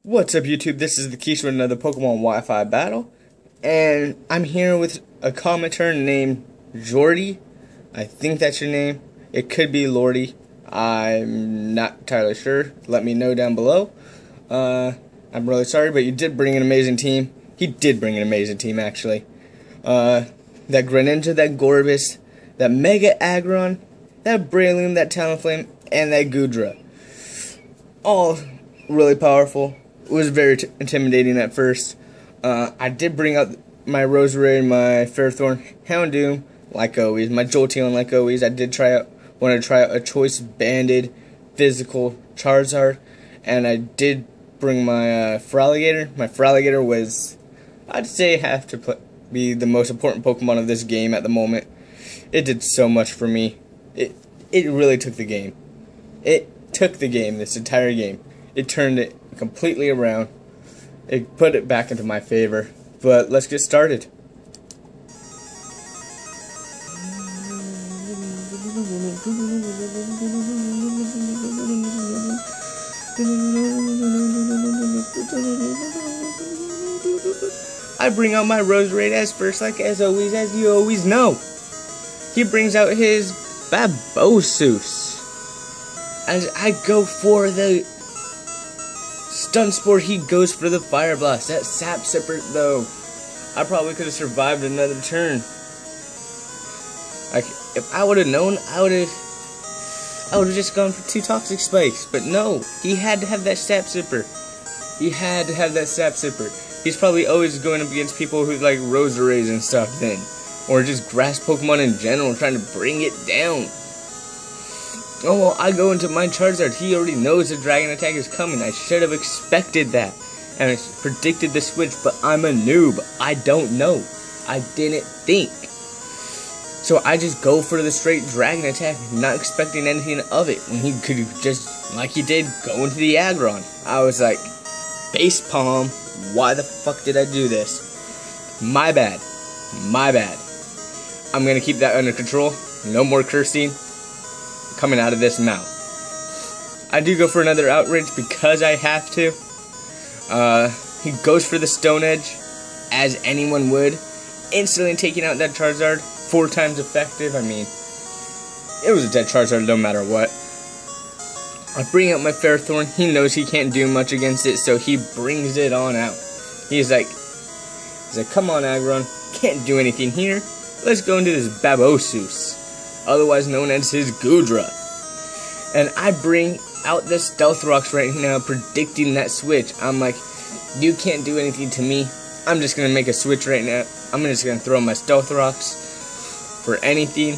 What's up, YouTube? This is the Keshin with another Pokemon Wi-Fi battle, and I'm here with a commenter named Jordy. I think that's your name. It could be Lordy. I'm not entirely sure. Let me know down below. I'm really sorry, but you did bring an amazing team. He did bring an amazing team, actually. That Greninja, that Gorbis, that Mega Aggron, that Breloom, that Talonflame, and that Goodra. All really powerful. It was very intimidating at first. I did bring out my Roserade, my Ferrothorn, Houndoom, like always, my Jolteon, like always. I did want to try out a Choice Banded Physical Charizard, and I did bring my Feraligator. My Feraligator was, I'd say, have to be the most important Pokemon of this game at the moment. It did so much for me. It really took the game. It took the game, this entire game. It turned it completely around. It put it back into my favor. But let's get started. I bring out my Roserade as first, like as always, as you always know. He brings out his Babosus. As I go for the Stun Spore, he goes for the Fire Blast. That Sap Sipper, though, I probably could have survived another turn. Like, if I would have known, I would have just gone for 2 Toxic Spikes. But no, he had to have that Sap Sipper. He had to have that Sap Sipper. He's probably always going up against people who like Roserades and stuff then. Or just grass Pokemon in general, trying to bring it down. Oh, well, I go into my Charizard. He already knows the Dragon attack is coming. I should have expected that. And I predicted the switch, but I'm a noob. I don't know. I didn't think. So I just go for the straight Dragon attack, not expecting anything of it. When he could just, like he did, go into the Aggron. I was like, Base Palm, why the fuck did I do this? My bad. My bad. I'm going to keep that under control. No more cursing coming out of this mouth. I do go for another Outrage because I have to. He goes for the Stone Edge, as anyone would, instantly taking out that Charizard. 4 times effective. I mean, it was a dead Charizard no matter what. I bring out my Ferrothorn. He knows he can't do much against it, so he brings it on out. He's like, come on, Aggron, can't do anything here. Let's go into this Babosus, otherwise known as his Goodra. And I bring out the Stealth Rocks right now, predicting that switch. I'm like, you can't do anything to me. I'm just going to make a switch right now. I'm just going to throw my Stealth Rocks for anything.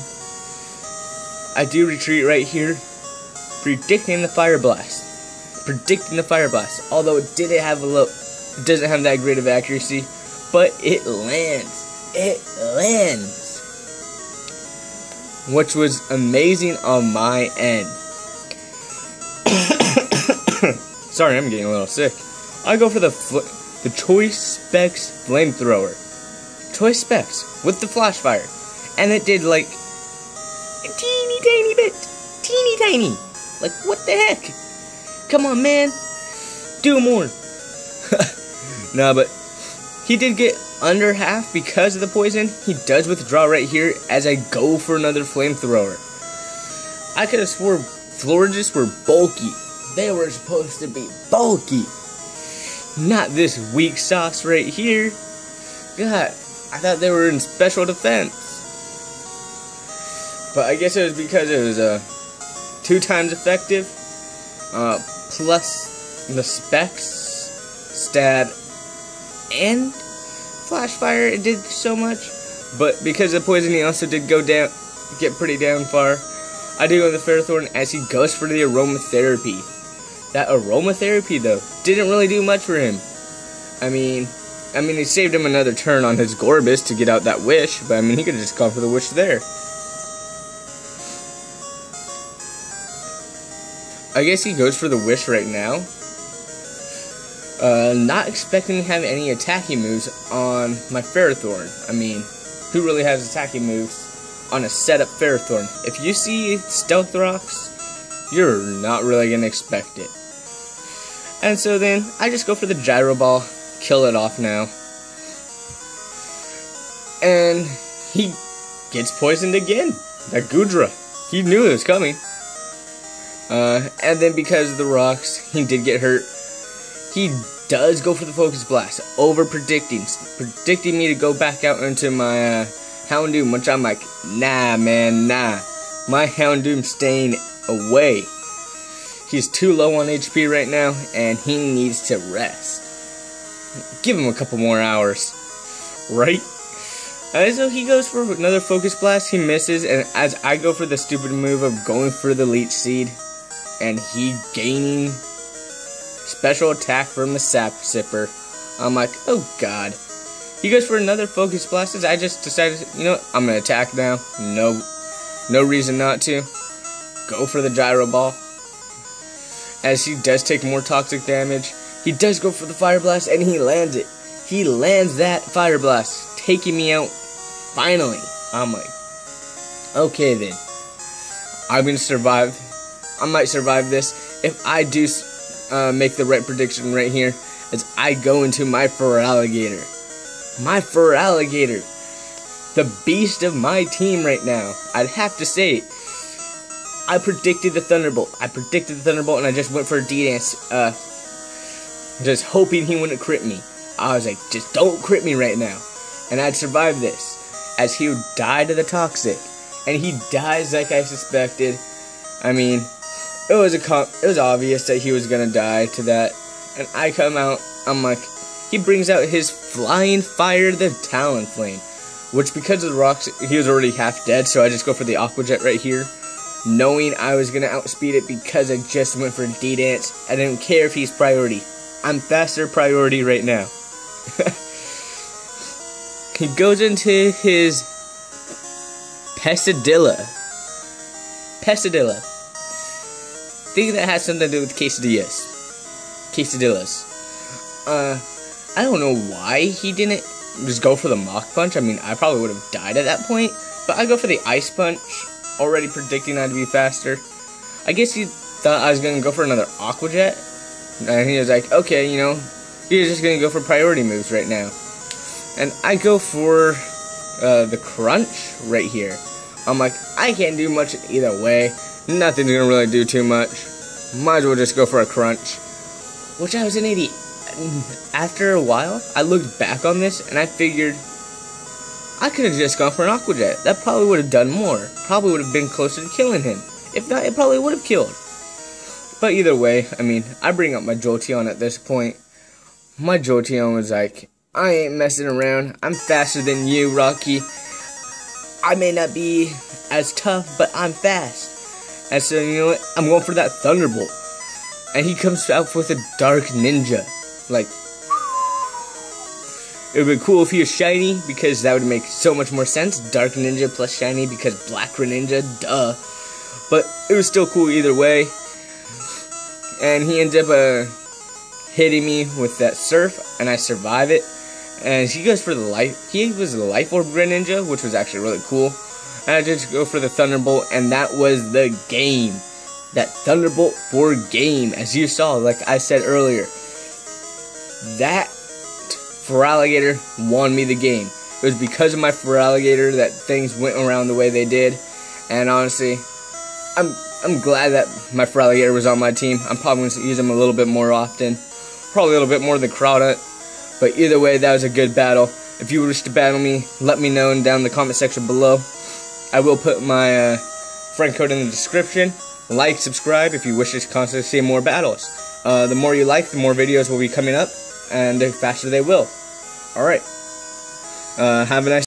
I do retreat right here, predicting the Fire Blast. Predicting the Fire Blast. Although it doesn't have that great of accuracy, but it lands. It lands. Which was amazing on my end. Sorry, I'm getting a little sick. I go for the Choice Specs Flamethrower. Choice Specs with the Flash Fire. And it did like a teeny tiny bit. Teeny tiny. Like, what the heck? Come on, man. Do more. Nah, but he did get under half because of the poison. He does withdraw right here as I go for another Flamethrower. I could have swore Floriges were bulky. They were supposed to be bulky. Not this weak sauce right here. God, I thought they were in special defense. But I guess it was because it was 2 times effective. Plus the Specs, Stab, and Flash Fire, it did so much. But because of poison, he also did go down, get pretty down far. I do go with the Ferrothorn as he goes for the Aromatherapy. That Aromatherapy, though, didn't really do much for him. I mean, he saved him another turn on his Gorbis to get out that Wish, but I mean, he could have just gone for the Wish there. I guess he goes for the Wish right now. Not expecting to have any attacking moves on my Ferrothorn. I mean, who really has attacking moves on a setup Ferrothorn? If you see Stealth Rocks, you're not really going to expect it. And so then I just go for the gyro ball, kill it off now. And he gets poisoned again. That Goodra. He knew it was coming. And then because of the rocks, he did get hurt. He does go for the Focus Blast, predicting me to go back out into my Houndoom, which I'm like, nah man, nah. My Houndoom's staying away. He's too low on HP right now, and he needs to rest. Give him a couple more hours, right? So he goes for another Focus Blast, he misses, and as I go for the stupid move of going for the Leech Seed, and he gaining special attack from the Sap Sipper, I'm like, oh god. He goes for another Focus Blast, as I just decided, you know what, I'm gonna attack now. No reason not to. Go for the Gyro Ball. As he does take more toxic damage, he does go for the Fire Blast, and he lands it. He lands that Fire Blast, taking me out. Finally, I'm like, okay then. I'm gonna survive. I might survive this if I do make the right prediction right here, as I go into my FERALIGATR. My FERALIGATR, the beast of my team right now. I'd have to say, I predicted the Thunderbolt. And I just went for a D-Dance, just hoping he wouldn't crit me. I was like, just don't crit me right now. And I'd survive this, as he would die to the Toxic. And he dies like I suspected. I mean, it was obvious that he was gonna die to that. And I come out, I'm like, he brings out his Flying Fire, the Talonflame. Which, because of the rocks, he was already half dead, so I just go for the Aqua Jet right here. Knowing I was gonna outspeed it because I just went for a D-Dance. I didn't care if he's priority. I'm faster priority right now. He goes into his Pesadilla. I think that has something to do with quesadillas. I don't know why he didn't just go for the Mach Punch. I mean, I probably would have died at that point. But I go for the Ice Punch, already predicting I'd be faster. I guess he thought I was going to go for another Aqua Jet. And he was like, okay, you know, you're just going to go for priority moves right now. And I go for the Crunch right here. I'm like, I can't do much either way. Nothing's going to really do too much. Might as well just go for a Crunch. Which I was an idiot. After a while, I looked back on this and I figured I could have just gone for an Aqua Jet. That probably would have done more. Probably would have been closer to killing him. If not, it probably would have killed. But either way, I mean, I bring up my Jolteon at this point. My Jolteon was like, I ain't messing around. I'm faster than you, Rocky. I may not be as tough, but I'm fast. And so, you know what? I'm going for that Thunderbolt. And he comes out with a Dark Ninja. Like, it would be cool if he was shiny, because that would make so much more sense. Dark Ninja plus shiny, because Black Greninja, duh. But it was still cool either way. And he ends up hitting me with that Surf, and I survive it. And he goes for the Life. He was the Life Orb Greninja, which was actually really cool. And I just go for the Thunderbolt, and that was the game. That Thunderbolt for game, as you saw, like I said earlier. That FERALIGATR won me the game. It was because of my FERALIGATR that things went around the way they did. And honestly, I'm glad that my FERALIGATR was on my team. I'm probably going to use him a little bit more often. Probably a little bit more than Crowdnut. But either way, that was a good battle. If you wish to battle me, let me know down in the comment section below. I will put my friend code in the description. Like, subscribe if you wish to constantly see more battles. The more you like, the more videos will be coming up, and the faster they will. Alright. Have a nice